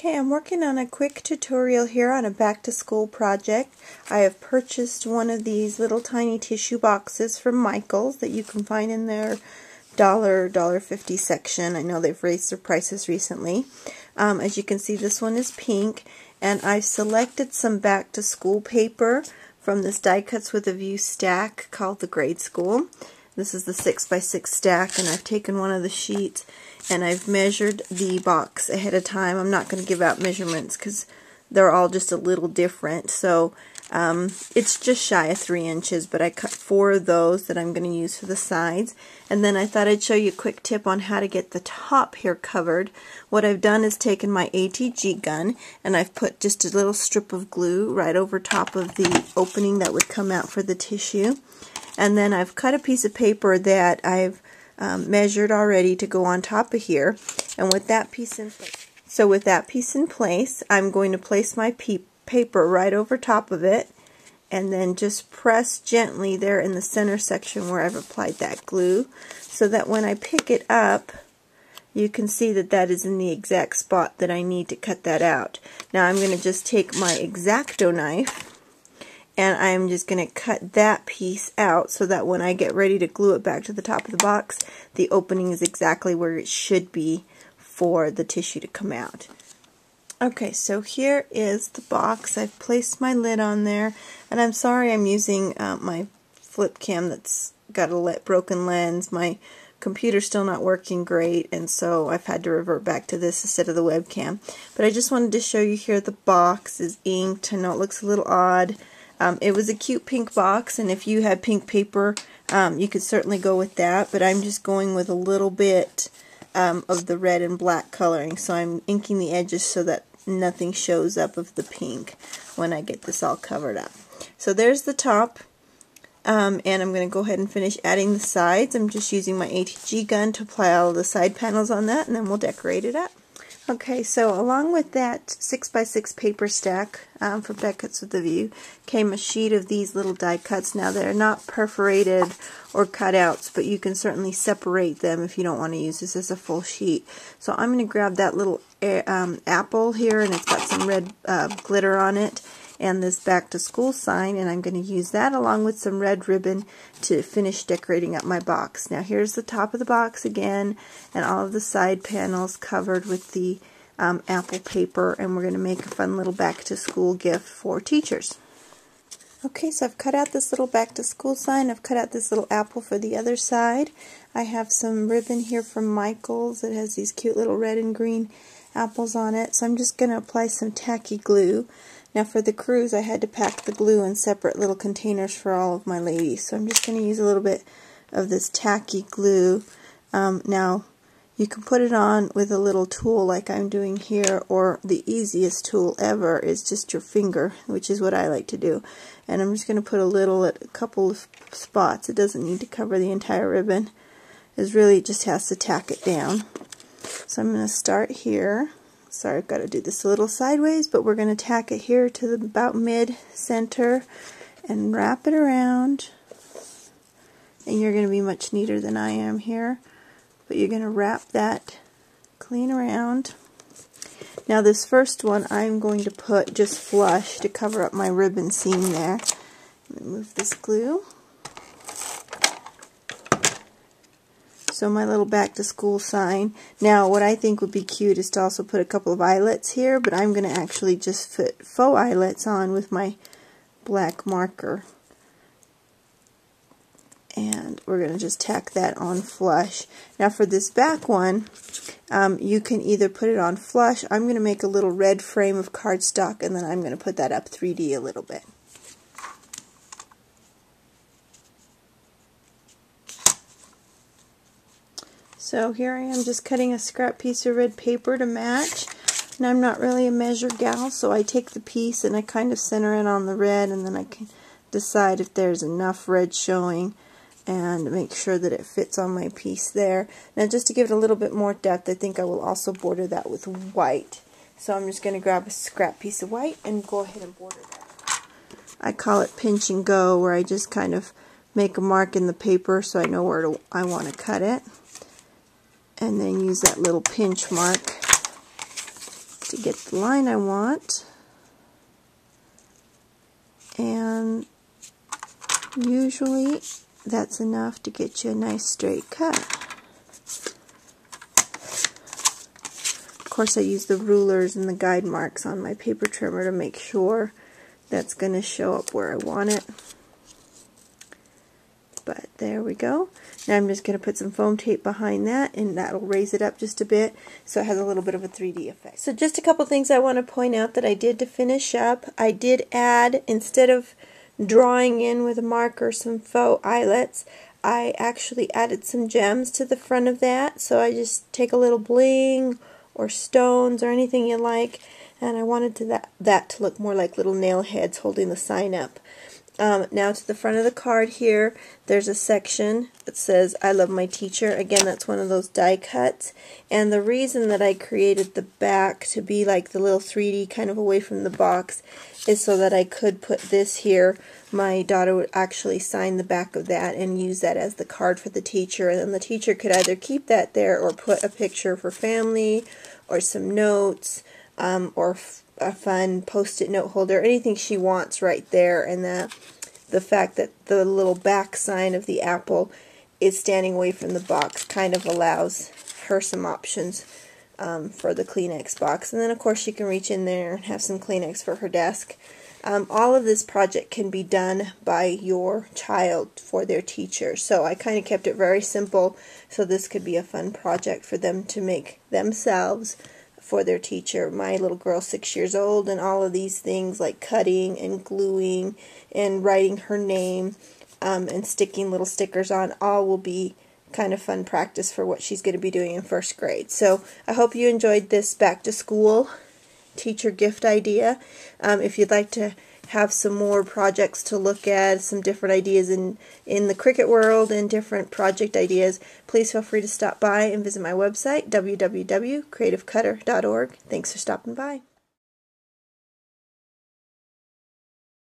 Okay, I'm working on a quick tutorial here on a back-to-school project. I have purchased one of these little tiny tissue boxes from Michaels that you can find in their $1.50 section. I know they've raised their prices recently. As you can see, this one is pink, and I've selected some back-to-school paper from this Die Cuts with a View stack called the Grade School. This is the 6x6 stack, and I've taken one of the sheets and I've measured the box ahead of time. I'm not going to give out measurements because they're all just a little different. So it's just shy of 3 inches, but I cut 4 of those that I'm going to use for the sides. And then I thought I'd show you a quick tip on how to get the top here covered. What I've done is taken my ATG gun and I've put just a little strip of glue right over top of the opening that would come out for the tissue. And then I've cut a piece of paper that I've measured already to go on top of here. And with that piece in place, I'm going to place my paper right over top of it and then just press gently there in the center section where I've applied that glue, so that when I pick it up, you can see that that is in the exact spot that I need to cut that out. Now I'm going to just take my X-Acto knife and I'm just going to cut that piece out so that when I get ready to glue it back to the top of the box, the opening is exactly where it should be for the tissue to come out. Okay, so here is the box. I've placed my lid on there, and I'm sorry I'm using my flip cam that's got a broken lens. My computer's still not working great, and so I've had to revert back to this instead of the webcam. But I just wanted to show you here the box is inked. I know it looks a little odd. It was a cute pink box, and if you had pink paper, you could certainly go with that, but I'm just going with a little bit of the red and black coloring, so I'm inking the edges so that nothing shows up of the pink when I get this all covered up. So there's the top, and I'm going to go ahead and finish adding the sides. I'm just using my ATG gun to apply all of the side panels on that, and then we'll decorate it up. Okay, so along with that 6x6 paper stack from Die Cuts with a View came a sheet of these little die cuts. Now they're not perforated or cutouts, but you can certainly separate them if you don't want to use this as a full sheet. So I'm going to grab that little apple here, and it's got some red glitter on it, and this back to school sign, and I'm going to use that along with some red ribbon to finish decorating up my box. Now here's the top of the box again, and all of the side panels covered with the apple paper, and we're going to make a fun little back to school gift for teachers. Okay, so I've cut out this little back to school sign. I've cut out this little apple for the other side. I have some ribbon here from Michaels that has these cute little red and green apples on it, so I'm just going to apply some tacky glue. Now for the cruise, I had to pack the glue in separate little containers for all of my ladies, so I'm just going to use a little bit of this tacky glue. Now you can put it on with a little tool like I'm doing here, or the easiest tool ever is just your finger, which is what I like to do. And I'm just going to put a little at a couple of spots. It doesn't need to cover the entire ribbon. It really just has to tack it down. So I'm going to start here. Sorry, I've got to do this a little sideways, but we're going to tack it here to about mid-center and wrap it around. And you're going to be much neater than I am here, but you're going to wrap that clean around. Now this first one I'm going to put just flush to cover up my ribbon seam there. Let me move this glue. So my little back to school sign. Now what I think would be cute is to also put a couple of eyelets here, but I'm going to actually just put faux eyelets on with my black marker. And we're going to just tack that on flush. Now for this back one, you can either put it on flush. I'm going to make a little red frame of cardstock, and then I'm going to put that up 3D a little bit. So here I am just cutting a scrap piece of red paper to match. And I'm not really a measure gal, so I take the piece and I kind of center it on the red, and then I can decide if there's enough red showing and make sure that it fits on my piece there. Now just to give it a little bit more depth, I think I will also border that with white. So I'm just going to grab a scrap piece of white and go ahead and border that. I call it pinch and go, where I just kind of make a mark in the paper so I know where I want to cut it. And then use that little pinch mark to get the line I want. And usually that's enough to get you a nice straight cut. Of course, I use the rulers and the guide marks on my paper trimmer to make sure that's going to show up where I want it. But there we go. Now I'm just going to put some foam tape behind that, and that'll raise it up just a bit so it has a little bit of a 3D effect. So just a couple things I want to point out that I did to finish up. I did add, instead of drawing in with a marker some faux eyelets, I actually added some gems to the front of that. So I just take a little bling or stones or anything you like, and I wanted that to look more like little nail heads holding the sign up. Now to the front of the card here, there's a section that says I love my teacher. Again, that's one of those die cuts, and the reason that I created the back to be like the little 3D kind of away from the box is so that I could put this here. My daughter would actually sign the back of that and use that as the card for the teacher, and then the teacher could either keep that there or put a picture for family or some notes or a fun post-it note holder, anything she wants right there. And the fact that the little back sign of the apple is standing away from the box kind of allows her some options for the Kleenex box. And then of course she can reach in there and have some Kleenex for her desk. All of this project can be done by your child for their teacher. So I kind of kept it very simple, so this could be a fun project for them to make themselves for their teacher. My little girl's 6 years old, and all of these things like cutting and gluing and writing her name and sticking little stickers on, all will be kind of fun practice for what she's going to be doing in first grade. So I hope you enjoyed this back to school teacher gift idea. If you'd like to have some more projects to look at, some different ideas in the Cricut world and different project ideas, please feel free to stop by and visit my website, www.creativecutter.org. Thanks for stopping by.